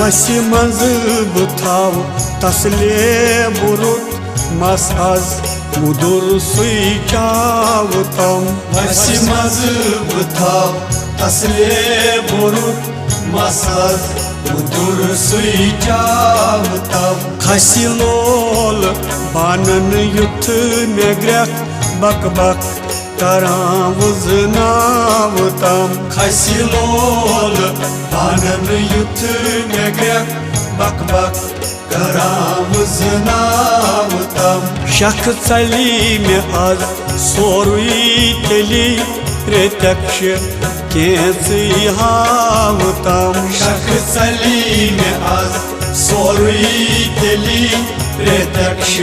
वसी मज बुथाव तसले बुरुत मस आज मुदुर सुई चावतम वसी मज बुथाव तसले बुरुत मस आज मुदुर सुई चावतम खसी लोल बानन युथ में ग्रह बक बक करां वजनावतम खसी लोल बानन युथ में ग्रह बक बक करां वजनावतम शख चली में आज सोरुई तेली प्रत्यक्ष केंची हावतम शख चली में आज सोरुई तेली प्रत्यक्ष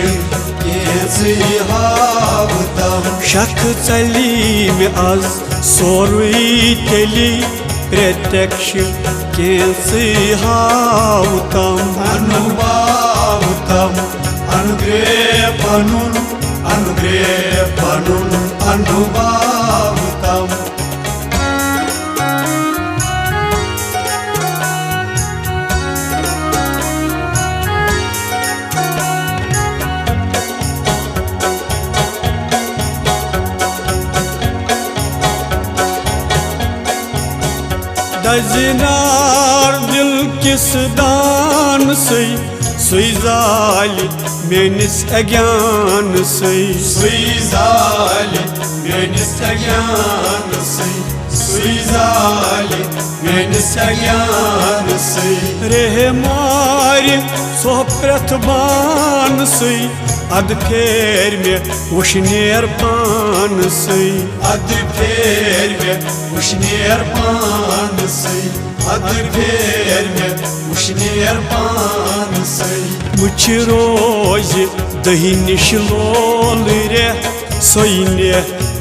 केंची हावतम शख चली में आज सोरुई तेली प्रत्यक्ष केंची हावतम अनुभवतम अनुग्रह पनुन अनुभवतम दजनार दिल किस दान सई सुई जाल मेनिस अज्ञान सई सुई जाल मेनिस अज्ञान सई सुई जाल मेनिस अज्ञान सई रेह मार सोहप्रत बान सई अद फेर में वशनेर पान सई अद फेर में वशनेर पान सई अद फेर में वशनेर पान सई मुझ रोज दही निश लोल रे सोइने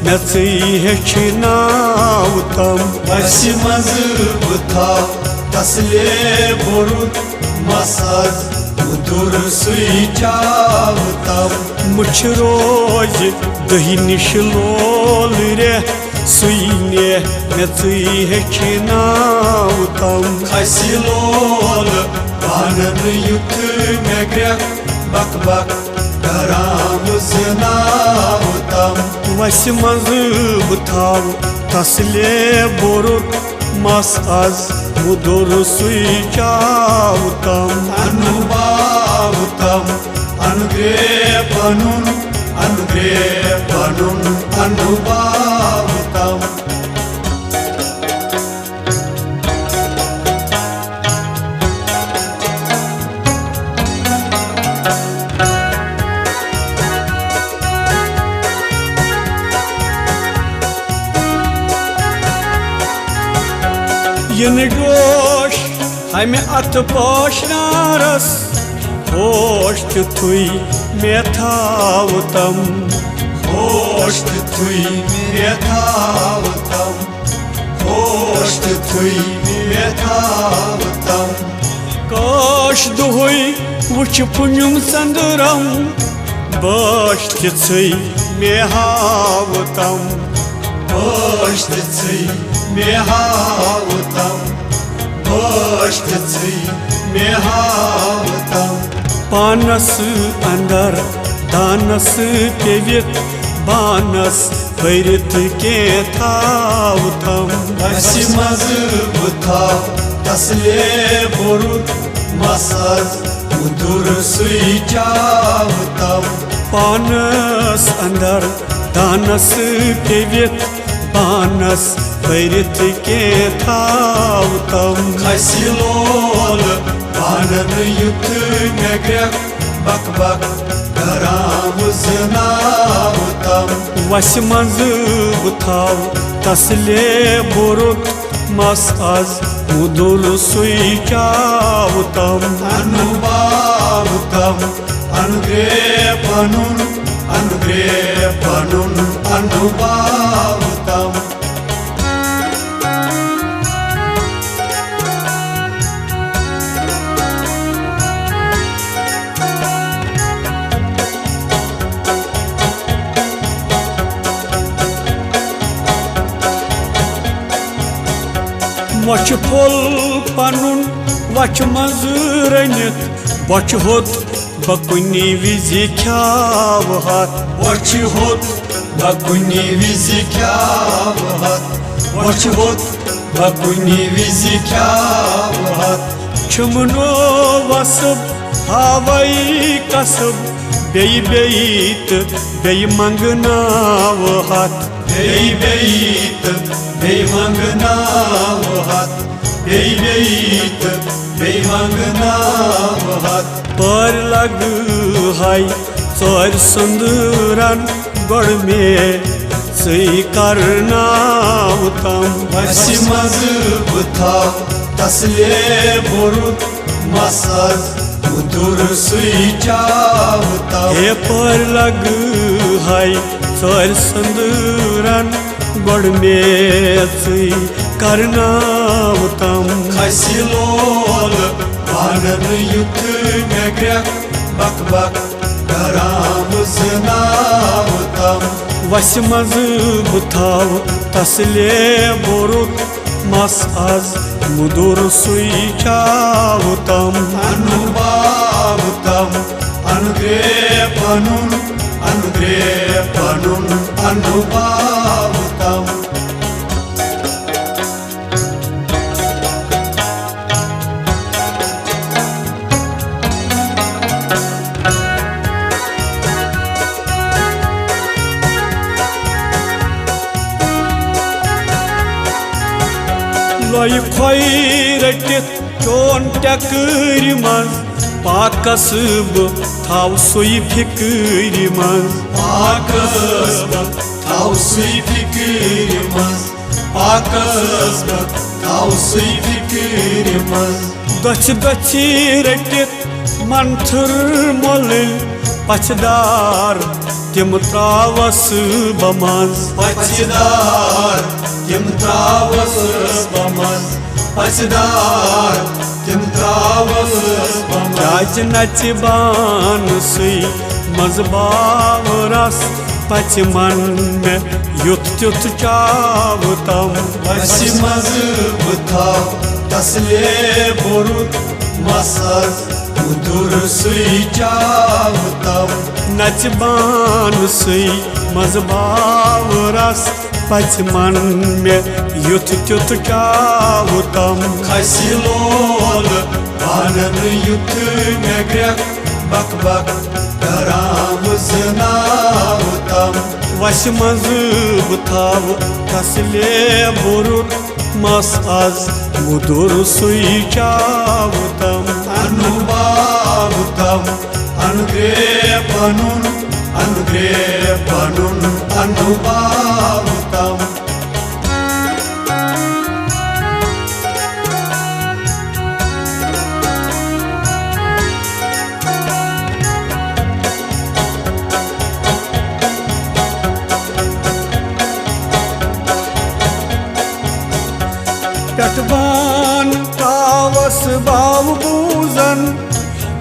नचई हेचनावतम वसी मज बुथाव तसले बुरुत मस आज मुदुर सुई चावतम मुझ रोज दही निश लोल रे सुइने नचई हेचनावतम खसी लोल बानन युथ में ग्रह बक बक करां वजनावतम वसी मज बुथाव तसले बुरुत मस आज मुदुर सुई चावतम अनुभवतम अनुग्रह पनुन अनुभवतम यन जोश हमें अत पोशनारस होश तुई में थावतम होश तुई में थावतम होश तुई में थावतम काश दुहुई वुच पुण्यम संदरम बाश तिथई में हावतम बाश तिथई में हावतम बाश तिथई में हावतम पानस अंदर दानस पेवित बानस भैरत के थावतम वसी मज बुथाव तसले बुरुत मस आज मुदुर सुई चावतम पानस अंदर दानस पेवित बानस भैरत के थावतम खसी लोल बानन युथ में ग्रह बक बक करां वजनावतम वसी मज बुथाव तसले बुरुत मस आज मुदुर सुई चावतम अनुभवतम अनुग्रह पनुन अनुभवतम मोछ वच फुल पनुन वच मज रनित बच होत बकुनी विजि ख्याव हाथ वच होत बकुनी विजि ख्याव हाथ वच होत बकुनी विजि ख्याव हाथ छुमनो वसब हावई कसब बेयत बेय मंगनाव हाथ बेयत बेय मंगनाव हाथ बेयत बेय मंगनाव हाथ पर लग हाय चोर सुंदरन गड़ में सही करनाव तम वसी मज बुथाव तसले बोरुत मसाज मुदुर सुई चावताव हे पर लग हाय चोर सुंदरन गड़ में सही करनाव तम खसिलोल पानन युथ मेग्रक बक बक कराम जनाव तम वस मज बुथाव तसले बोरुत मस आज मुदुर सुई चावतम अनुभाव तम अनुग्रह पनुन अनुभाव तम लोय खोई रटित चोन टकर मज पाकस थाव सुई फिक्र मज पाकस थाव सुई फिक्र मज पाकस थाव सुई फिक्र मज दच दची रटित मंथर मोल पछदार तिम त्रावस बमज पछदार तिम त्रावस बमज पछदार तिम त्रावस बमज राज नच बान सुई मजबावरस पच मन में युथ त्युथ चावतम वसी मज बुथाव तसले बोरुत मसाज मुदुर सुई चावतम नचबान सुई मजबावरस पच मन में युथ त्युथ चावतम खसिलोल पानन युथ मेग्रक बक बक कराम जनावतम वश मज बुथाव तसले बोरुत मस आज मुदुर सुई चावतम अनुभाव तम अनुग्रह पनुन अनुभाव तम टटबान तावस बाव बूजन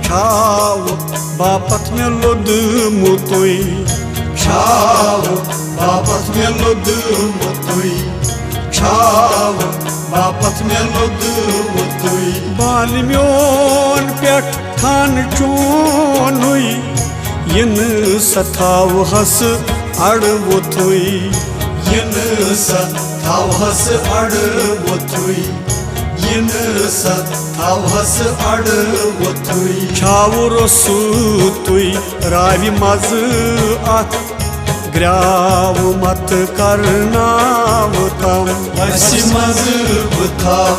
छाव बापत में लुद मुतुई छाव बापत में लुद मुतुई छाव बापत में लुद मुतुई बान म्योन पेट थान चोन हुई इन सथाव हस अड़ वुथुई इन सथाव हस अड़ वुथुई इन सथाव हस अड़ वुथुई छावुर सुतुई रावि मज अत ग्राव मत करनाव तम वसी मज बुथाव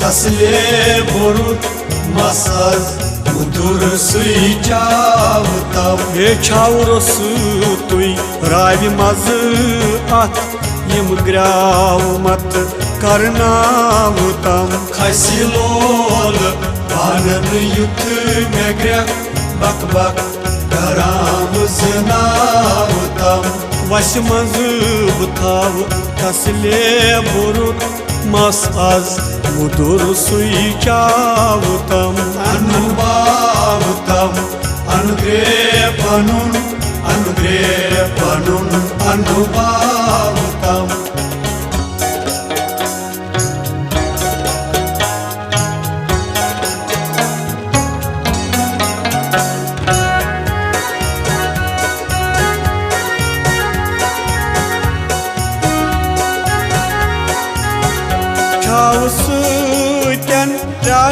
तसले बोरुत मसाज मुदुर सुई चावतम हे छावुर सुतुई रावि मज अत यम ग्राव मत करनाव तम खसिलोल पानन युथ मेग्रक बक बक कराम जनावतम वश मज बुथाव तसले बोरुत मस आज मुदुर सुई चावतम अनुभाव तम अनुग्रह पनुन अनुभाव तम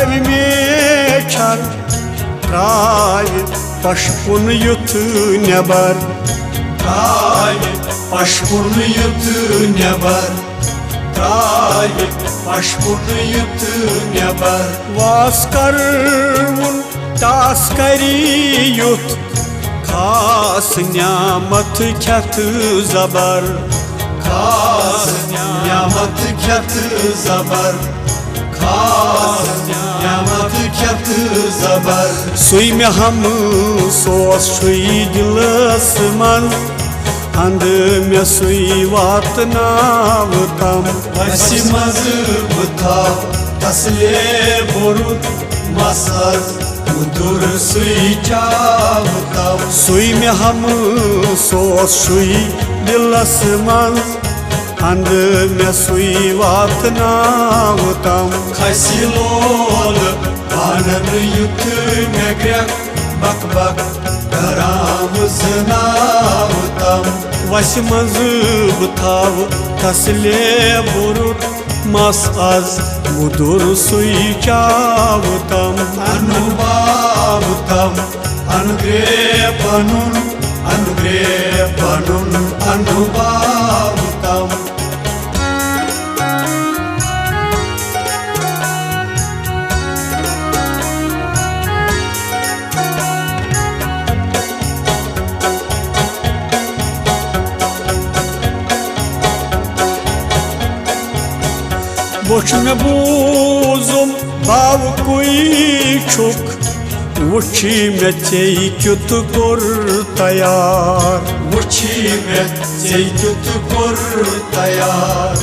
travi mechar travi paşpun yutu nebar travi paşpun yutu nebar travi paşpun yutu nebar vaskarvun taskari yut khas niyamat khatı zabar khas niyamat khatı zabar khas niyamat khatı zabar suy me ham sos suy dilas man and me suy vatnav tam vasimazı butav tasle borut masaz udur suy çavtav suy me ham sos suy dilas man and me suy vatnav tam Kaysilol Anın yutu megrek Bak bak Karamızına utam Vasimazı butav tasle borut mas az budur suy çavtam Anu bavutam Anu grepanun Anu grepanun Anu bavutam Boş me buzum bav kuyçuk Uçi me teykyut kur tayar Uçimet zeykut kur tayar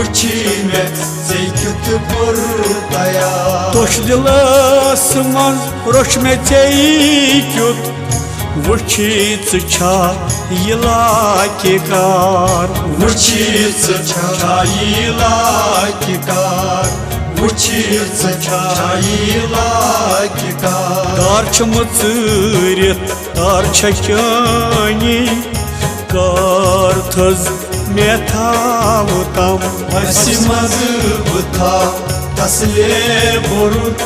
Uçimet zeykut kur tayar Toş dilasman roş me teykyut Uçi tıça yıla kikar Uçiță çayla kikar Uçiță çayla kikar Tarçımı tırıt tarçakani Kartız metavtam Vasimazı butav tasle borut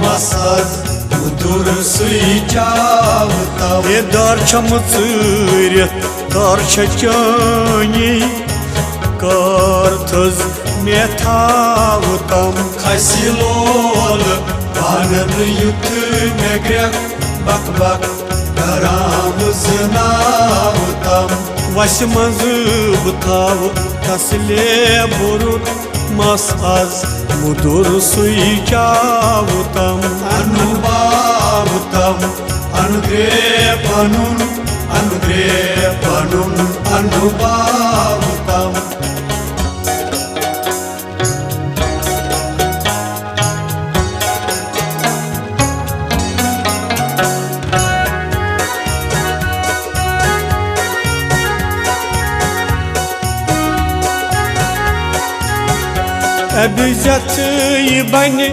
masaz Udur suy çavtav Tarçımı tırıt tarçakani Kartız metavtam Kaysilol Anın yutu megrek Bak bak Karamızına utam Vasimazı butav tasle borut mas az budur suy çavtam Anu bavutam Anu grepanun Anu grepanun Anu bavutam Обязательно бани,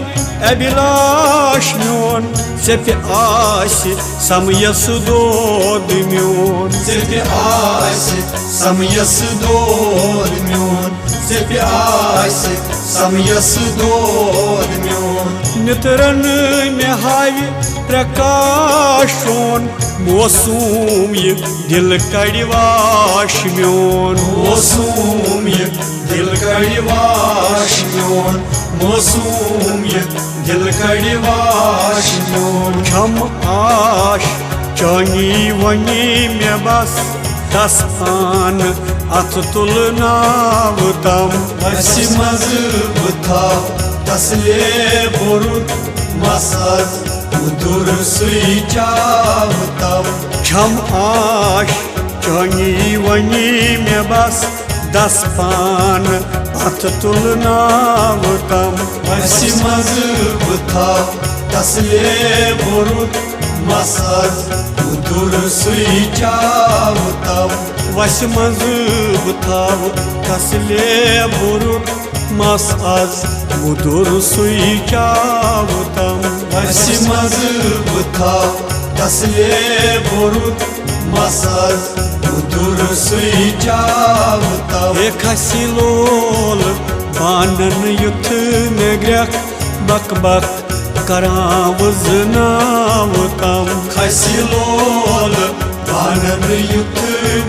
обилаш мён, цепи аси, сам я судодымён. Цепи аси, сам я судодымён Цепи аси, сам я судодымён Нетраны мехави пракашон, мосум ек дил кадиваш мён. Mosum yek dil kadivash myon Mosum yek dil kadivash myon Kam aş, cani vani me bas, tas an at tulnavtam. Vasimazı butav tasle borut masaz Udur suy çavtav Kam aş, cani vani me bas, das pan at tulnavtam. Vasimazı butav tasle borut masaz Udur suy çavtav Vasimazı butav tasle borut mas az budur suy çavtam. Vasimazı butav tasle borut masaz Udur suy çavtav Ekasilol banan yut negrek bak bak करां वजनाव तम खसिलोल बानन youth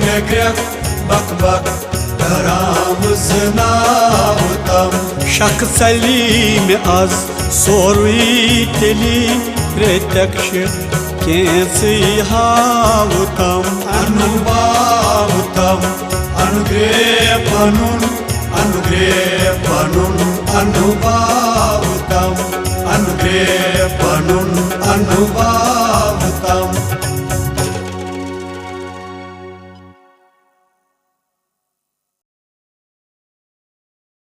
मेग्रेक बक बक करां वजनाव तम शक चली में आज सोरवी तेली प्रत्यक्ष कैसे हाव तम अनुभाव तम अनुग्रह पनुन अनुभाव तम अनुग्रह पनुन अनुभाव